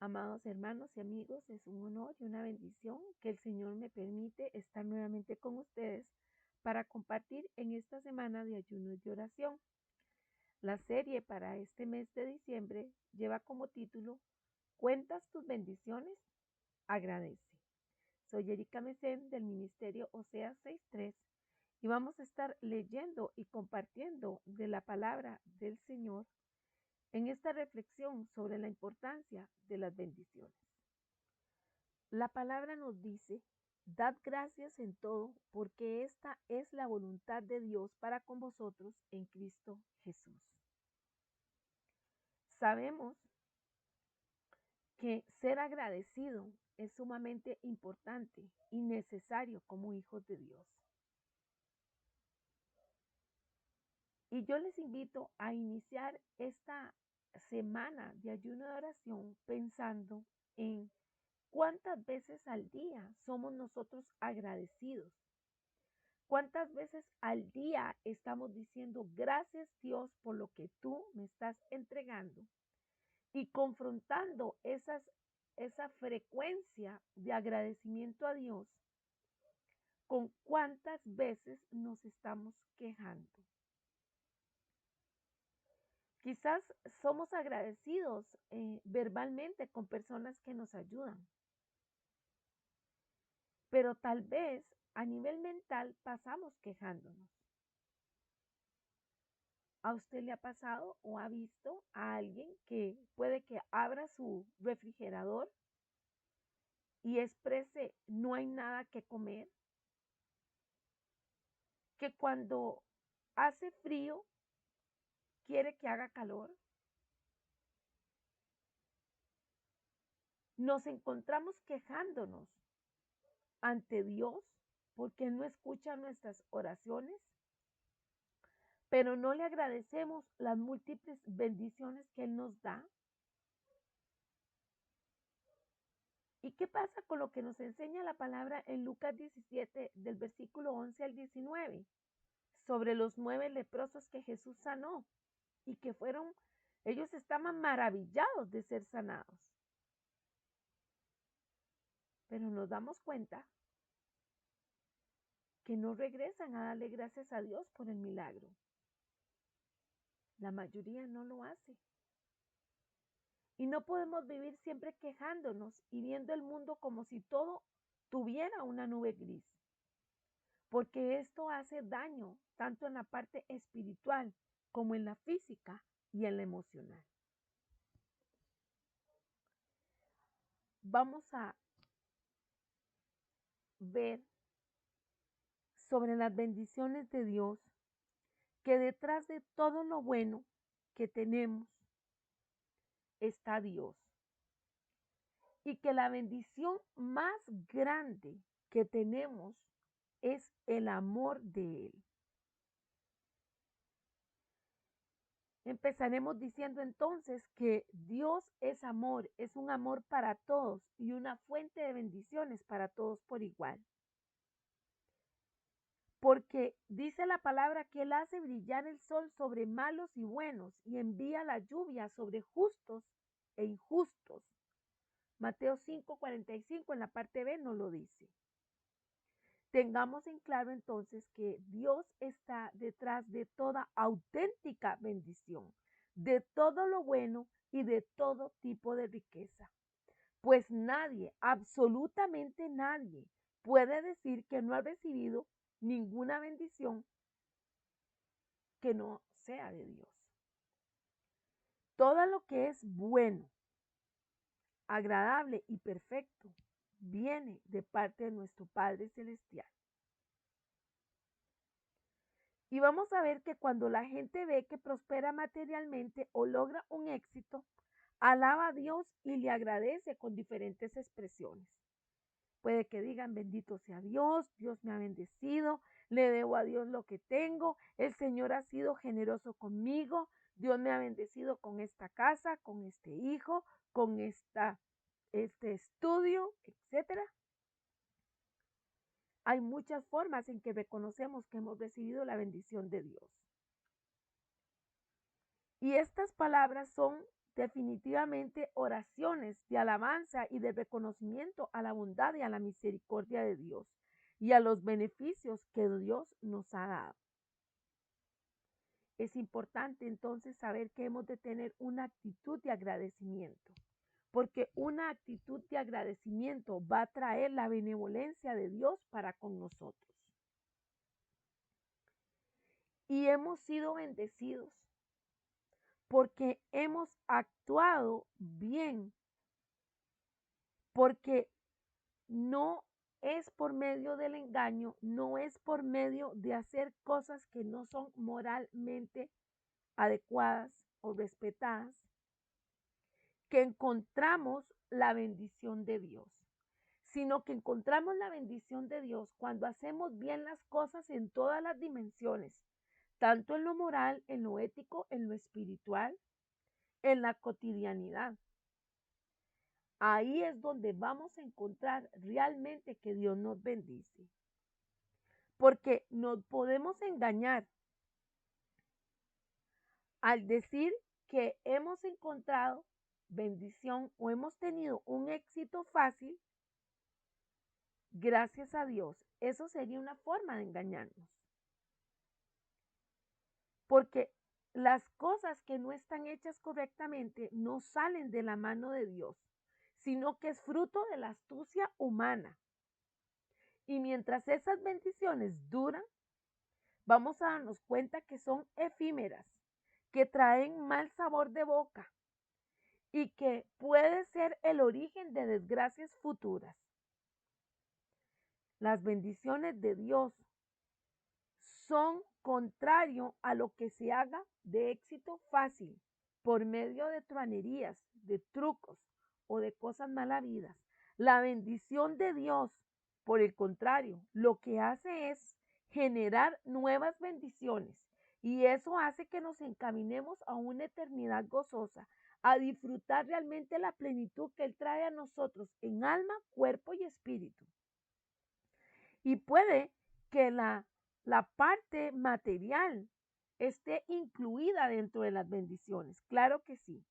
Amados hermanos y amigos, es un honor y una bendición que el Señor me permite estar nuevamente con ustedes para compartir en esta semana de ayuno y de oración. La serie para este mes de diciembre lleva como título ¿Cuentas tus bendiciones? Agradece. Soy Erika Mesén del Ministerio Oseas 6.3 y vamos a estar leyendo y compartiendo de la palabra del Señor en esta reflexión sobre la importancia de las bendiciones. La palabra nos dice, dad gracias en todo, porque esta es la voluntad de Dios para con vosotros en Cristo Jesús. Sabemos que ser agradecido es sumamente importante y necesario como hijos de Dios. Y yo les invito a iniciar esta semana de ayuno de oración pensando en cuántas veces al día somos nosotros agradecidos. ¿Cuántas veces al día estamos diciendo gracias Dios por lo que tú me estás entregando? Y confrontando esa frecuencia de agradecimiento a Dios con cuántas veces nos estamos quejando. Quizás somos agradecidos verbalmente con personas que nos ayudan, pero tal vez a nivel mental pasamos quejándonos. ¿A usted le ha pasado o ha visto a alguien que puede que abra su refrigerador y exprese no hay nada que comer? Que cuando hace frío quiere que haga calor. Nos encontramos quejándonos ante Dios porque no escucha nuestras oraciones, pero no le agradecemos las múltiples bendiciones que Él nos da. ¿Y qué pasa con lo que nos enseña la palabra en Lucas 17, del versículo 11 al 19, sobre los 9 leprosos que Jesús sanó y que ellos estaban maravillados de ser sanados? Pero nos damos cuenta que no regresan a darle gracias a Dios por el milagro. La mayoría no lo hace. Y no podemos vivir siempre quejándonos y viendo el mundo como si todo tuviera una nube gris, porque esto hace daño tanto en la parte espiritual como en la física y en la emocional. Vamos a ver sobre las bendiciones de Dios, que detrás de todo lo bueno que tenemos está Dios. Y que la bendición más grande que tenemos es el amor de Él. Empezaremos diciendo entonces que Dios es amor, es un amor para todos y una fuente de bendiciones para todos por igual. Porque dice la palabra que Él hace brillar el sol sobre malos y buenos y envía la lluvia sobre justos e injustos. Mateo 5:45 en la parte B nos lo dice. Tengamos en claro entonces que Dios está detrás de toda auténtica bendición, de todo lo bueno y de todo tipo de riqueza. Pues nadie, absolutamente nadie, puede decir que no ha recibido ninguna bendición que no sea de Dios. Todo lo que es bueno, agradable y perfecto viene de parte de nuestro Padre Celestial. Y vamos a ver que cuando la gente ve que prospera materialmente o logra un éxito, alaba a Dios y le agradece con diferentes expresiones. Puede que digan, bendito sea Dios, Dios me ha bendecido, le debo a Dios lo que tengo, el Señor ha sido generoso conmigo, Dios me ha bendecido con esta casa, con este hijo, con este estudio, etcétera. Hay muchas formas en que reconocemos que hemos recibido la bendición de Dios. Y estas palabras son definitivamente oraciones de alabanza y de reconocimiento a la bondad y a la misericordia de Dios y a los beneficios que Dios nos ha dado. Es importante entonces saber que hemos de tener una actitud de agradecimiento, porque una actitud de agradecimiento va a traer la benevolencia de Dios para con nosotros. Y hemos sido bendecidos porque hemos actuado bien, porque no es por medio del engaño, no es por medio de hacer cosas que no son moralmente adecuadas o respetadas, que encontramos la bendición de Dios, sino que encontramos la bendición de Dios cuando hacemos bien las cosas en todas las dimensiones, tanto en lo moral, en lo ético, en lo espiritual, en la cotidianidad. Ahí es donde vamos a encontrar realmente que Dios nos bendice. Porque nos podemos engañar al decir que hemos encontrado bendición o hemos tenido un éxito fácil gracias a Dios. Eso sería una forma de engañarnos. Porque las cosas que no están hechas correctamente no salen de la mano de Dios, sino que es fruto de la astucia humana. Y mientras esas bendiciones duran, vamos a darnos cuenta que son efímeras, que traen mal sabor de boca y que puede ser el origen de desgracias futuras. Las bendiciones de Dios son contrario a lo que se haga de éxito fácil por medio de truanerías, de trucos o de cosas mal habidas. La bendición de Dios, por el contrario, lo que hace es generar nuevas bendiciones y eso hace que nos encaminemos a una eternidad gozosa, a disfrutar realmente la plenitud que Él trae a nosotros en alma, cuerpo y espíritu. Y puede que la parte material esté incluida dentro de las bendiciones, claro que sí,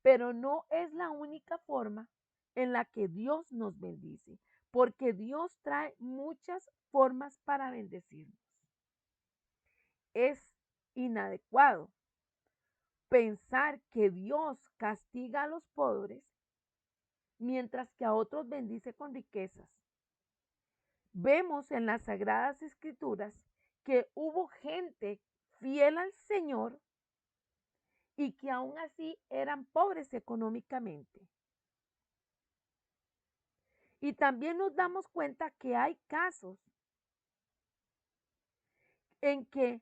pero no es la única forma en la que Dios nos bendice, porque Dios trae muchas formas para bendecirnos. Es inadecuado pensar que Dios castiga a los pobres mientras que a otros bendice con riquezas. Vemos en las Sagradas Escrituras que hubo gente fiel al Señor y que aún así eran pobres económicamente. Y también nos damos cuenta que hay casos en que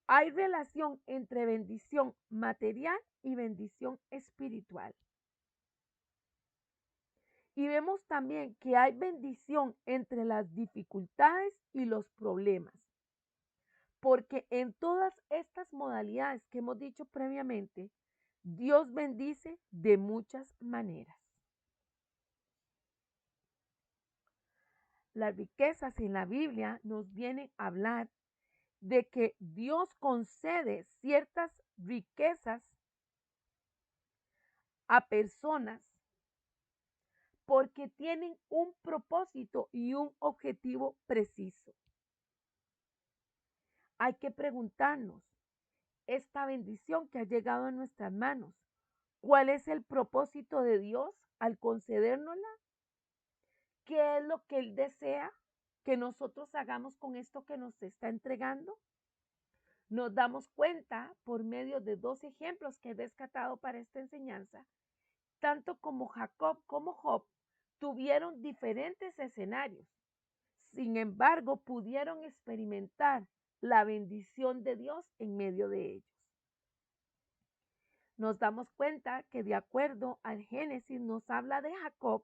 hay relación entre bendición material y bendición espiritual. Y vemos también que hay bendición entre las dificultades y los problemas. Porque en todas estas modalidades que hemos dicho previamente, Dios bendice de muchas maneras. Las riquezas en la Biblia nos vienen a hablar de que Dios concede ciertas riquezas a personas porque tienen un propósito y un objetivo preciso. Hay que preguntarnos, esta bendición que ha llegado a nuestras manos, ¿cuál es el propósito de Dios al concedérnosla? ¿Qué es lo que Él desea que nosotros hagamos con esto que nos está entregando? Nos damos cuenta por medio de dos ejemplos que he rescatado para esta enseñanza, tanto como Jacob como Job tuvieron diferentes escenarios. Sin embargo, pudieron experimentar la bendición de Dios en medio de ellos. Nos damos cuenta que de acuerdo al Génesis nos habla de Jacob,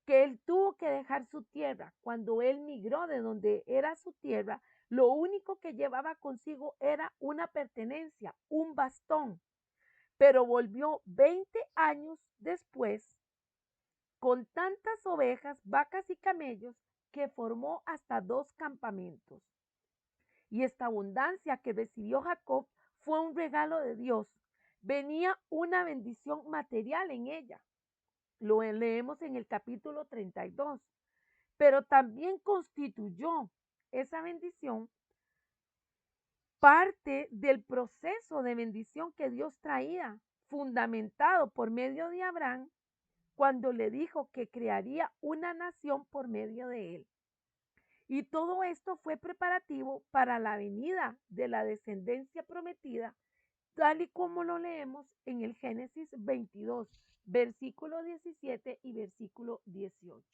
que él tuvo que dejar su tierra. Cuando él migró de donde era su tierra, lo único que llevaba consigo era una pertenencia, un bastón. Pero volvió 20 años después con tantas ovejas, vacas y camellos que formó hasta 2 campamentos. Y esta abundancia que recibió Jacob fue un regalo de Dios, venía una bendición material en ella. Lo leemos en el capítulo 32. Pero también constituyó esa bendición parte del proceso de bendición que Dios traía, fundamentado por medio de Abraham, cuando le dijo que crearía una nación por medio de él. Y todo esto fue preparativo para la venida de la descendencia prometida, tal y como lo leemos en el Génesis 22, versículo 17 y versículo 18.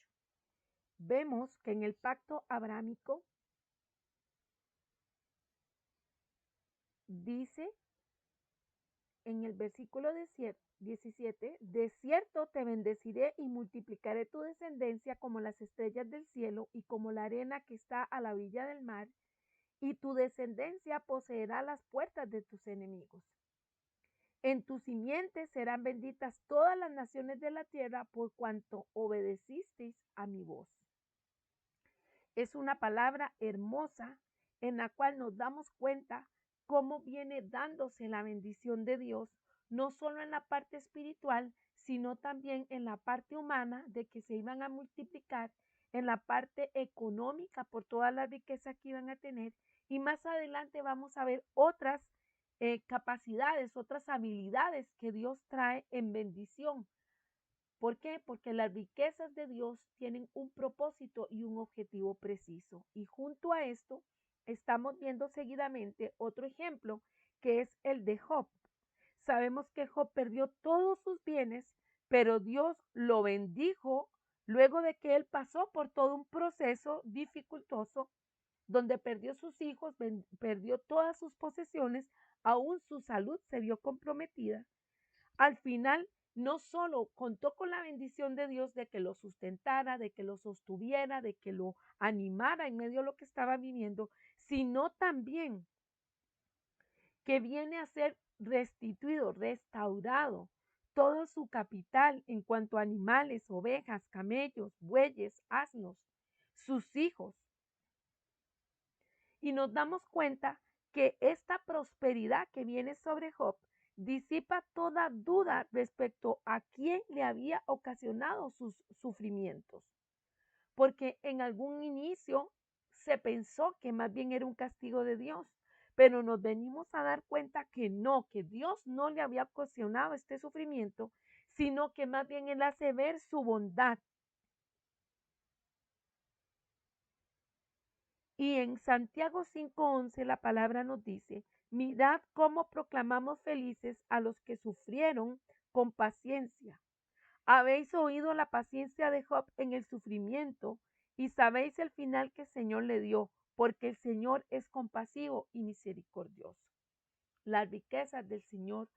Vemos que en el pacto abrámico dice en el versículo 17, de cierto te bendeciré y multiplicaré tu descendencia como las estrellas del cielo y como la arena que está a la orilla del mar, y tu descendencia poseerá las puertas de tus enemigos. En tu simiente serán benditas todas las naciones de la tierra por cuanto obedecisteis a mi voz. Es una palabra hermosa en la cual nos damos cuenta cómo viene dándose la bendición de Dios, no solo en la parte espiritual, sino también en la parte humana, de que se iban a multiplicar, en la parte económica por toda la riqueza que iban a tener, y más adelante vamos a ver otras capacidades, otras habilidades que Dios trae en bendición. ¿Por qué? Porque las riquezas de Dios tienen un propósito y un objetivo preciso. Y junto a esto, estamos viendo seguidamente otro ejemplo, que es el de Job. Sabemos que Job perdió todos sus bienes, pero Dios lo bendijo luego de que él pasó por todo un proceso dificultoso, donde perdió sus hijos, perdió todas sus posesiones, aún su salud se vio comprometida. Al final, no solo contó con la bendición de Dios de que lo sustentara, de que lo sostuviera, de que lo animara en medio de lo que estaba viviendo, sino también que viene a ser restituido, restaurado todo su capital en cuanto a animales, ovejas, camellos, bueyes, asnos, sus hijos. Y nos damos cuenta que esta prosperidad que viene sobre Job disipa toda duda respecto a quién le había ocasionado sus sufrimientos, porque en algún inicio se pensó que más bien era un castigo de Dios, pero nos venimos a dar cuenta que no, que Dios no le había ocasionado este sufrimiento, sino que más bien él hace ver su bondad. Y en Santiago 5:11 la palabra nos dice, mirad cómo proclamamos felices a los que sufrieron con paciencia. Habéis oído la paciencia de Job en el sufrimiento y sabéis el final que el Señor le dio, porque el Señor es compasivo y misericordioso. Las riquezas del Señor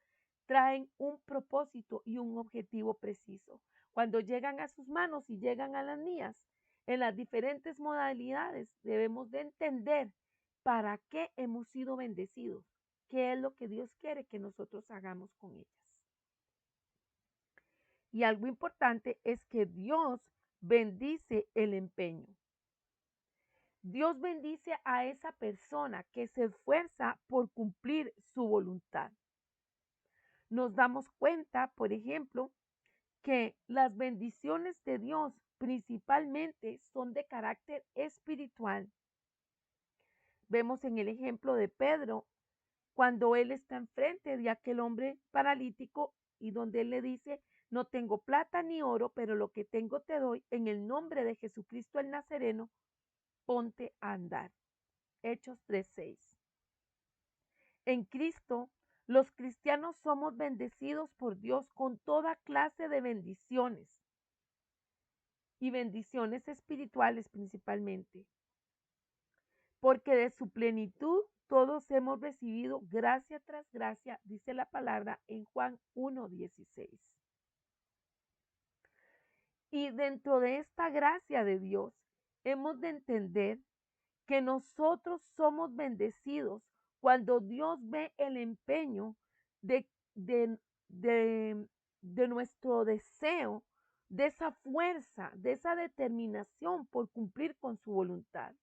traen un propósito y un objetivo preciso. Cuando llegan a sus manos y llegan a las mías, en las diferentes modalidades debemos de entender para qué hemos sido bendecidos, qué es lo que Dios quiere que nosotros hagamos con ellas. Y algo importante es que Dios bendice el empeño. Dios bendice a esa persona que se esfuerza por cumplir su voluntad. Nos damos cuenta, por ejemplo, que las bendiciones de Dios principalmente son de carácter espiritual. Vemos en el ejemplo de Pedro, cuando él está enfrente de aquel hombre paralítico y donde él le dice, no tengo plata ni oro, pero lo que tengo te doy, en el nombre de Jesucristo el Nazareno, ponte a andar. Hechos 3:6. En Cristo, los cristianos somos bendecidos por Dios con toda clase de bendiciones y bendiciones espirituales principalmente, porque de su plenitud todos hemos recibido gracia tras gracia, dice la palabra en Juan 1:16. Y dentro de esta gracia de Dios, hemos de entender que nosotros somos bendecidos cuando Dios ve el empeño de, de, de nuestro deseo, de esa fuerza, de esa determinación por cumplir con su voluntad.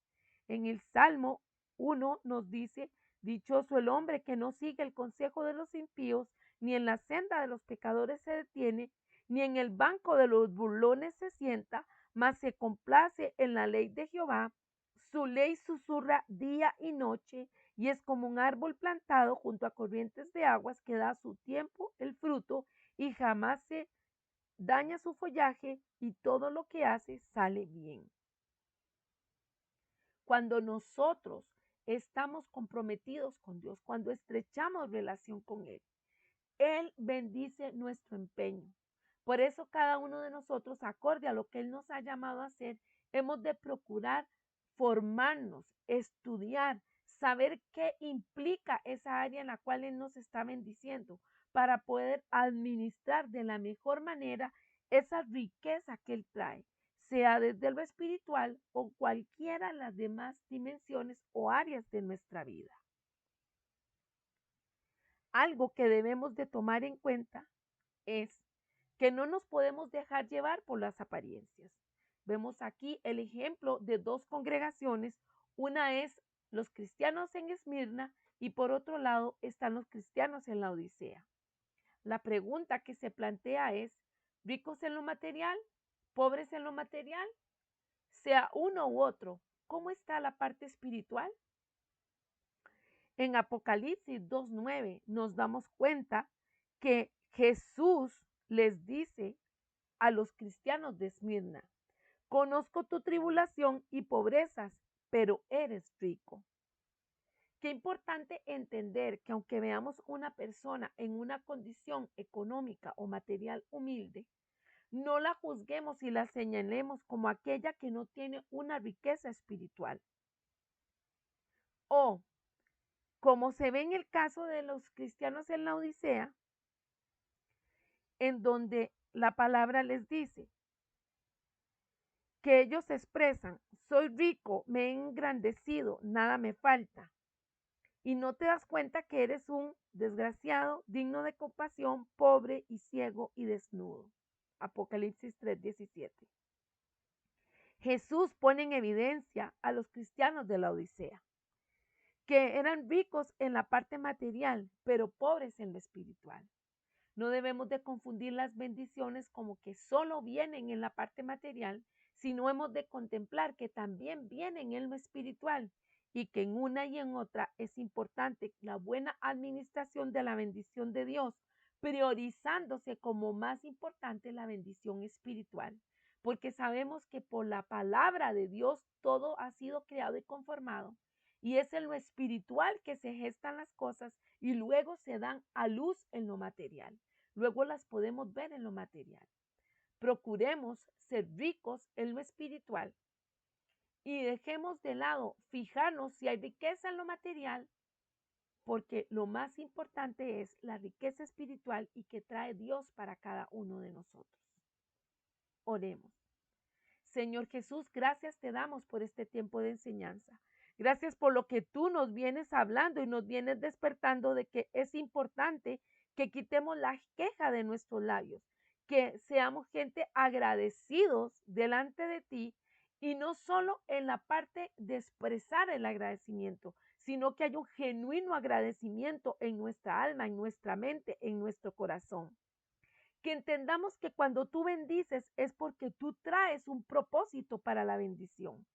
En el Salmo 1 nos dice, dichoso el hombre que no sigue el consejo de los impíos, ni en la senda de los pecadores se detiene, ni en el banco de los burlones se sienta, mas se complace en la ley de Jehová. Su ley susurra día y noche, y es como un árbol plantado junto a corrientes de aguas que da a su tiempo el fruto y jamás se daña su follaje y todo lo que hace sale bien. Cuando nosotros estamos comprometidos con Dios, cuando estrechamos relación con Él bendice nuestro empeño. Por eso cada uno de nosotros, acorde a lo que Él nos ha llamado a hacer, hemos de procurar formarnos, estudiar, saber qué implica esa área en la cual Él nos está bendiciendo para poder administrar de la mejor manera esa riqueza que Él trae, sea desde lo espiritual o cualquiera de las demás dimensiones o áreas de nuestra vida. Algo que debemos de tomar en cuenta es que no nos podemos dejar llevar por las apariencias. Vemos aquí el ejemplo de dos congregaciones. Una es los cristianos en Esmirna y por otro lado están los cristianos en la Odisea. La pregunta que se plantea es, ¿ricos en lo material? ¿Pobres en lo material? Sea uno u otro, ¿cómo está la parte espiritual? En Apocalipsis 2:9 nos damos cuenta que Jesús les dice a los cristianos de Esmirna, conozco tu tribulación y pobrezas, pero eres rico. Qué importante entender que aunque veamos una persona en una condición económica o material humilde, no la juzguemos y la señalemos como aquella que no tiene una riqueza espiritual. O, como se ve en el caso de los cristianos en la Odisea, en donde la palabra les dice que ellos expresan, soy rico, me he engrandecido, nada me falta. Y no te das cuenta que eres un desgraciado, digno de compasión, pobre y ciego y desnudo. Apocalipsis 3:17. Jesús pone en evidencia a los cristianos de la Odisea, que eran ricos en la parte material, pero pobres en lo espiritual. No debemos de confundir las bendiciones como que solo vienen en la parte material, sino hemos de contemplar que también vienen en lo espiritual y que en una y en otra es importante la buena administración de la bendición de Dios, priorizándose como más importante la bendición espiritual, porque sabemos que por la palabra de Dios todo ha sido creado y conformado, y es en lo espiritual que se gestan las cosas y luego se dan a luz en lo material. Luego las podemos ver en lo material. Procuremos ser ricos en lo espiritual y dejemos de lado fijarnos si hay riqueza en lo material, porque lo más importante es la riqueza espiritual y que trae Dios para cada uno de nosotros. Oremos. Señor Jesús, gracias te damos por este tiempo de enseñanza. Gracias por lo que tú nos vienes hablando y nos vienes despertando de que es importante que quitemos la queja de nuestros labios, que seamos gente agradecidos delante de ti y no solo en la parte de expresar el agradecimiento, sino que hay un genuino agradecimiento en nuestra alma, en nuestra mente, en nuestro corazón. Que entendamos que cuando tú bendices es porque tú traes un propósito para la bendición.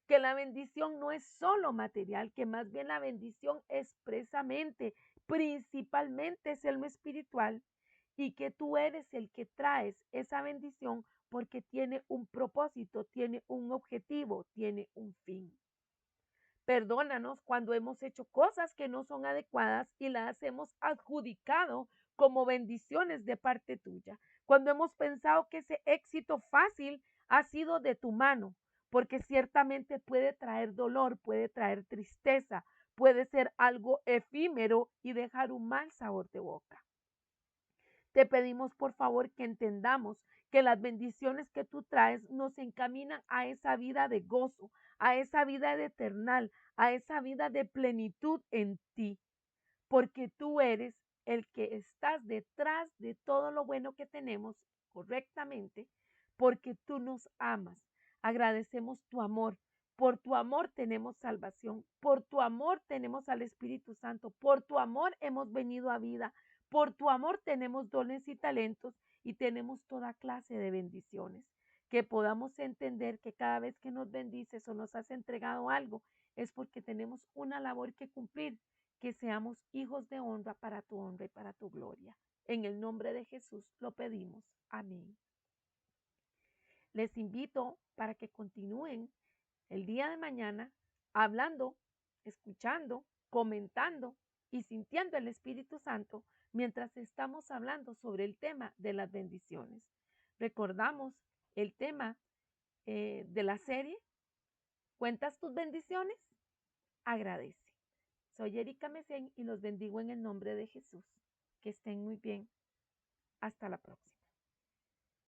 Que la bendición no es solo material, que más bien la bendición expresamente, principalmente es el espiritual y que tú eres el que traes esa bendición porque tiene un propósito, tiene un objetivo, tiene un fin. Perdónanos cuando hemos hecho cosas que no son adecuadas y las hemos adjudicado como bendiciones de parte tuya. Cuando hemos pensado que ese éxito fácil ha sido de tu mano, porque ciertamente puede traer dolor, puede traer tristeza, puede ser algo efímero y dejar un mal sabor de boca. Te pedimos por favor que entendamos que las bendiciones que tú traes nos encaminan a esa vida de gozo, a esa vida de eternal, a esa vida de plenitud en ti, porque tú eres el que estás detrás de todo lo bueno que tenemos correctamente, porque tú nos amas. Agradecemos tu amor. Por tu amor tenemos salvación, por tu amor tenemos al Espíritu Santo, por tu amor hemos venido a vida, Por tu amor tenemos dones y talentos y tenemos toda clase de bendiciones. Que podamos entender que cada vez que nos bendices o nos has entregado algo es porque tenemos una labor que cumplir, que seamos hijos de honra y para tu gloria. En el nombre de Jesús lo pedimos. Amén. Les invito para que continúen el día de mañana hablando, escuchando, comentando y sintiendo el Espíritu Santo mientras estamos hablando sobre el tema de las bendiciones. Recordamos el tema de la serie, ¿cuentas tus bendiciones? Agradece. Soy Erika Mesén y los bendigo en el nombre de Jesús. Que estén muy bien. Hasta la próxima.